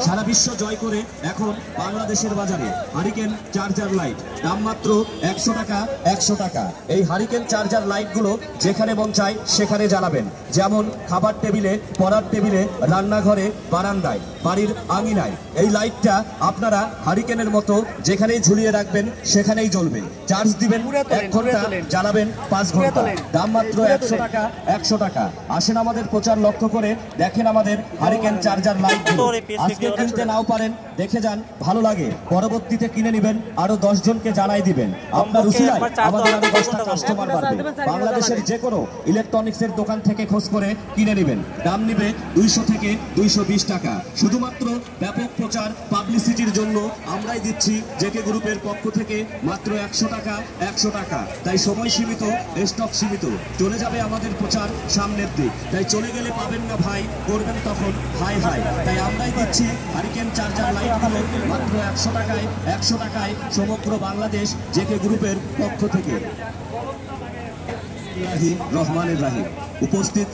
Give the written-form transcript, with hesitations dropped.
সারা বিশ্ব জয় করে এখন বাংলাদেশের বাজারে হারিকেন চার্জার লাইট দাম মাত্র 100 টাকা। 100 টাকা। এই হারিকেন চার্জার লাইট গুলো যেখানে মন চায় সেখানে জ্বালাবেন, যেমন খাবার টেবিলে, পড়ার টেবিলে, রান্নাঘরে, বারান্দায়, বাড়ির আঙিনায়। এই লাইটটা আপনারা হারিকেনের মতো যেখানেই ঝুলিয়ে রাখবেন সেখানেই জ্বলবে। চার্জ দিবেন 1 ঘন্টা, জ্বালাবেন 5 ঘন্টা। দাম মাত্র 100 টাকা। 100 টাকা। আসেন আমাদের প্রচার লক্ষ্য করে দেখেন আমাদের হারিকেন চার্জার লাইট। আজকে কিনতে নাও পারেন, দেখে যান, ভালো লাগে পরবর্তীতে কিনে নেবেন, আরো 10 জনকে জানাই দিবেন। আপনার উসিলায় আমাদের আরো 10টা কাস্টমার বাড়বে। বাংলাদেশের যে কোনো ইলেকট্রনিক্সের দোকান থেকে খোঁজ করে কিনে নেবেন। দাম নিবে 200 থেকে 220 টাকা। শুধুমাত্র ব্যাপক প্রচার পাবলিসিটির জন্য আমরাই দিচ্ছি জেকে গ্রুপের পক্ষ থেকে মাত্র 100 টাকা। 100 টাকা। তাই সময় সীমিত, স্টক সীমিত। চলে যাবে আমাদের প্রচার সামনের দিক, তাই চলে গেলে পাবেন না ভাই, করবেন তখন হাই হাই। তাই আমরাই দিচ্ছি হারিকেন চার্জার লাইটগুলো মাত্র 100 টাকায়। 100 টাকায় সমগ্র বাংলাদেশ জেকে গ্রুপের পক্ষ থেকে। রহমানের রাহিম উপস্থিত।